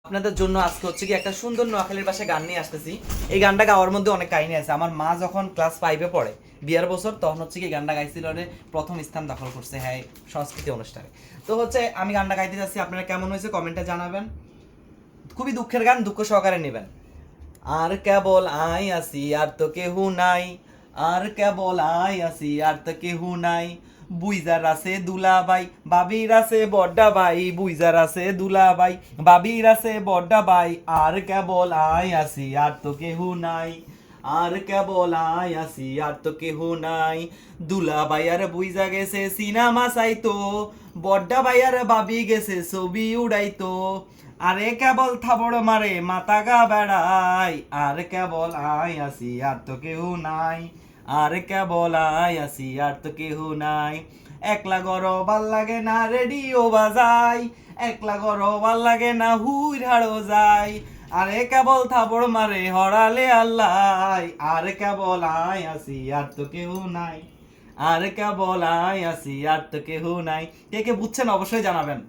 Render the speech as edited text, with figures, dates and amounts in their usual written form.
আপনাদের জন্য আজকে হচ্ছে কি একটা সুন্দর নোয়াখালীর পাশে গান নিয়ে আসতেছি। এই গানটা গাওয়ার মধ্যে অনেক কাহিনী আছে। আমার মা যখন ক্লাস 5-এ পড়ে, বিয়ার বছর, তখন হচ্ছে কি গানটা গাইছিল, প্রথম স্থান দখল করছে হ্যাঁ সংস্কৃতি অনুষ্ঠানে। তো হচ্ছে আমি গানটা গাইতে যাচ্ছি, আপনারা কেমন হয়েছে কমেন্টে জানাবেন। খুবই দুঃখের গান, দুঃখ সহকারে নেবেন। আর কেবল আই আসি আর তো কেহু নাই, আর কেবল আই আসি আর তো কেহু নাই, বুইজার আছে দুলাবাই, বাবির আছে বড্ডা ভাই, বুইজার আছে দুলাবাই, বাবির আছে বড্ডা ভাই, আর কেবল আই আসি আর তো কেহু নাই, আর কেবল আই আসি আর তো কেহু নাই, দুলাবাই আর বুইজা গেছে সিনেমা চাইতো, বড্ডা ভাই আর বাবি গেছে ছবি উড়াইতো, আরে কেবল থাবড় মারে মাথা গা বেড়াই, আর কেবল আই আসি আর তো কেউ নাই, আর কেবল আই আসি আর তো কেউ নাই, একলা গর ভাল লাগে না রেডিও বাজাই, একলা গর ভাল লাগে না হুই হাড়ো যাই, আরে কেবল থাবড় মারে হরালে আল্লাহ, আর কেবল আই আসি আর তো কেউ নাই, আর কেবল আই আসি আর তো কেউ নাই। কে কে বুঝছেন অবশ্যই জানাবেন।